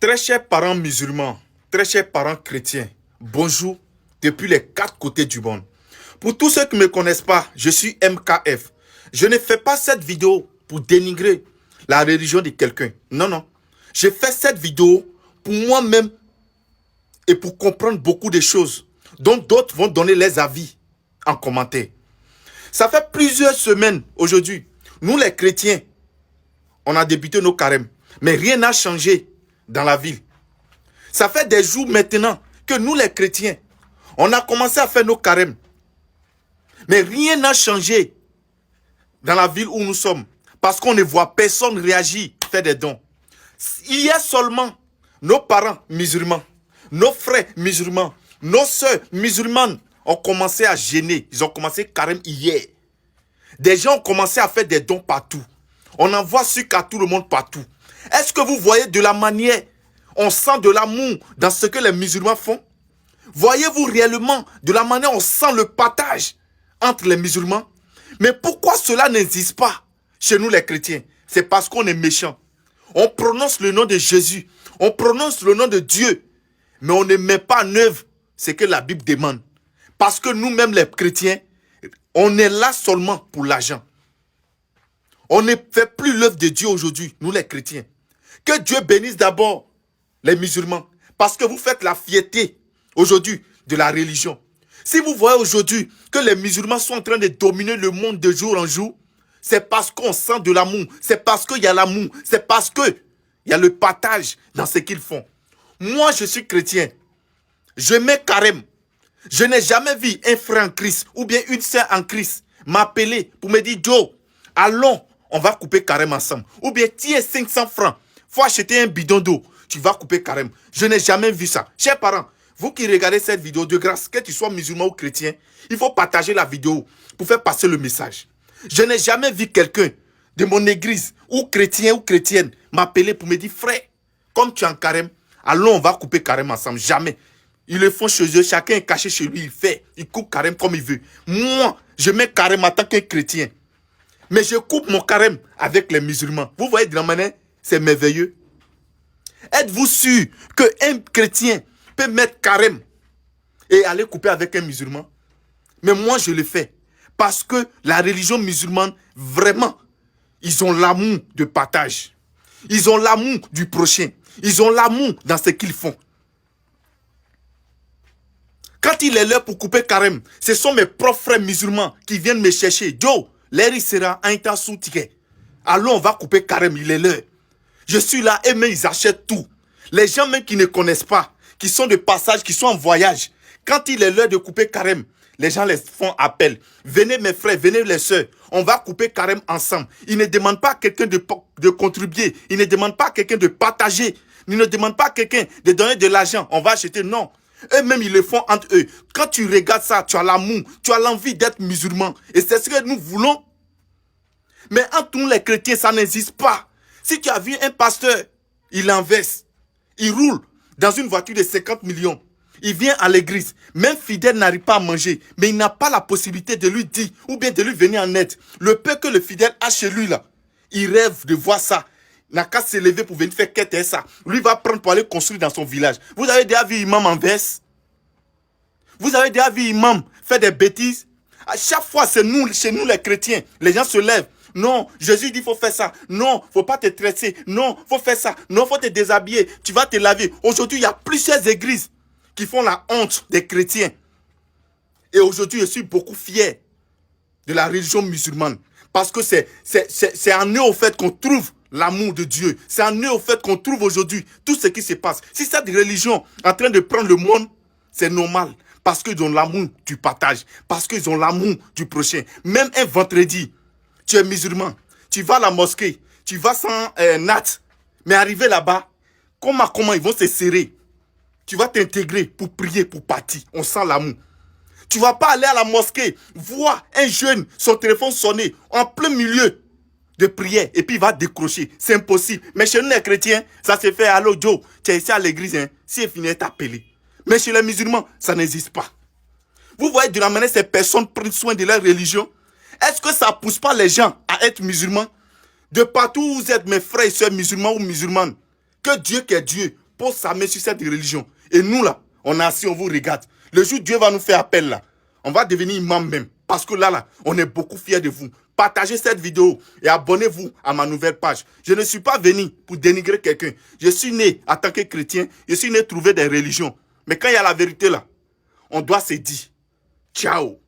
Très chers parents musulmans, très chers parents chrétiens, bonjour depuis les 4 côtés du monde. Pour tous ceux qui ne me connaissent pas, je suis MKF. Je ne fais pas cette vidéo pour dénigrer la religion de quelqu'un. Non, non. Je fais cette vidéo pour moi-même et pour comprendre beaucoup de choses dont d'autres vont donner leurs avis en commentaire. Ça fait plusieurs semaines aujourd'hui. Nous les chrétiens, on a débuté nos carèmes. Mais rien n'a changé dans la ville. Ça fait des jours maintenant que nous les chrétiens, on a commencé à faire nos carèmes. Mais rien n'a changé dans la ville où nous sommes. Parce qu'on ne voit personne réagir, faire des dons. Il y a seulement nos parents musulmans, nos frères musulmans, nos soeurs musulmanes ont commencé à gêner. Ils ont commencé carême hier. Des gens ont commencé à faire des dons partout. On envoie sucre à tout le monde partout. Est-ce que vous voyez de la manière, on sent de l'amour dans ce que les musulmans font? Voyez-vous réellement de la manière on sent le partage entre les musulmans? Mais pourquoi cela n'existe pas chez nous les chrétiens? C'est parce qu'on est méchants. On prononce le nom de Jésus, on prononce le nom de Dieu, mais on ne met pas en œuvre ce que la Bible demande. Parce que nous-mêmes les chrétiens, on est là seulement pour l'argent. On ne fait plus l'œuvre de Dieu aujourd'hui, nous les chrétiens. Que Dieu bénisse d'abord les musulmans. Parce que vous faites la fierté aujourd'hui de la religion. Si vous voyez aujourd'hui que les musulmans sont en train de dominer le monde de jour en jour, c'est parce qu'on sent de l'amour. C'est parce qu'il y a l'amour. C'est parce qu'il y a le partage dans ce qu'ils font. Moi, je suis chrétien. Je mets carême. Je n'ai jamais vu un frère en Christ ou bien une sœur en Christ m'appeler pour me dire « Joe, allons, on va couper carême ensemble. » Ou bien « Tiens 500 francs, faut acheter un bidon d'eau, tu vas couper carême. » Je n'ai jamais vu ça. Chers parents, vous qui regardez cette vidéo, de grâce, que tu sois musulman ou chrétien, il faut partager la vidéo pour faire passer le message. Je n'ai jamais vu quelqu'un de mon église, ou chrétien ou chrétienne, m'appeler pour me dire « Frère, comme tu es en carême, allons, on va couper carême ensemble. » Jamais. Ils le font chez eux, chacun est caché chez lui, il fait, il coupe carême comme il veut. Moi, je mets carême en tant que chrétien. Mais je coupe mon carême avec les musulmans. Vous voyez de la manière, c'est merveilleux. Êtes-vous sûr qu'un chrétien peut mettre carême et aller couper avec un musulman? Mais moi, je le fais. Parce que la religion musulmane, vraiment, ils ont l'amour de partage. Ils ont l'amour du prochain. Ils ont l'amour dans ce qu'ils font. Quand il est l'heure pour couper carême, ce sont mes propres frères musulmans qui viennent me chercher. Joe, l'air sera un tas sous ticket. Allons, on va couper carême, il est l'heure. Je suis là et même ils achètent tout. Les gens même qui ne connaissent pas, qui sont de passage, qui sont en voyage, quand il est l'heure de couper carême, les gens les font appel. Venez mes frères, venez les sœurs, on va couper carême ensemble. Ils ne demandent pas à quelqu'un de contribuer, ils ne demandent pas à quelqu'un de partager, ils ne demandent pas à quelqu'un de donner de l'argent, on va acheter, non. Eux-mêmes, ils le font entre eux. Quand tu regardes ça, tu as l'amour, tu as l'envie d'être musulman. Et c'est ce que nous voulons. Mais entre nous, les chrétiens, ça n'existe pas. Si tu as vu un pasteur, il inverse. Il roule dans une voiture de 50 millions. Il vient à l'église. Même fidèle n'arrive pas à manger. Mais il n'a pas la possibilité de lui dire ou bien de lui venir en aide. Le peu que le fidèle a chez lui, là, il rêve de voir ça. Il n'a qu'à se lever pour venir faire qu'être ça. Lui va prendre pour aller construire dans son village. Vous avez déjà vu imam en verse? Vous avez déjà vu imam faire des bêtises? À chaque fois, c'est nous, chez nous les chrétiens, les gens se lèvent. Non, Jésus dit il faut faire ça. Non, il ne faut pas te tresser. Non, il faut faire ça. Non, il faut te déshabiller. Tu vas te laver. Aujourd'hui, il y a plusieurs églises qui font la honte des chrétiens. Et aujourd'hui, je suis beaucoup fier de la religion musulmane. Parce que c'est en eux au fait qu'on trouve l'amour de Dieu. C'est en eux au fait qu'on trouve aujourd'hui tout ce qui se passe. Si cette religion est en train de prendre le monde, c'est normal. Parce qu'ils ont l'amour du partage. Parce qu'ils ont l'amour du prochain. Même un vendredi, tu es musulman. Tu vas à la mosquée. Tu vas sans natte. Mais arrivé là-bas, comment ils vont se serrer. Tu vas t'intégrer pour prier, pour partir. On sent l'amour. Tu ne vas pas aller à la mosquée, voir un jeune, son téléphone sonner en plein milieu de prière et puis il va décrocher. C'est impossible. Mais chez nous les chrétiens, ça se fait. Allô Joe, tu es ici à l'église, hein? Si il finit t'appeler. Mais chez les musulmans, ça n'existe pas. Vous voyez de la manière ces personnes prennent soin de leur religion. Est-ce que ça ne pousse pas les gens à être musulmans? De partout où vous êtes, mes frères et sœurs musulmans ou musulmanes, que Dieu qui est Dieu pose sa main sur cette religion. Et nous là, on est assis, on vous regarde. Le jour où Dieu va nous faire appel là, on va devenir imam même. Parce que là, on est beaucoup fiers de vous. Partagez cette vidéo et abonnez-vous à ma nouvelle page. Je ne suis pas venu pour dénigrer quelqu'un. Je suis né en tant que chrétien. Je suis né trouver des religions. Mais quand il y a la vérité là, on doit se dire, ciao.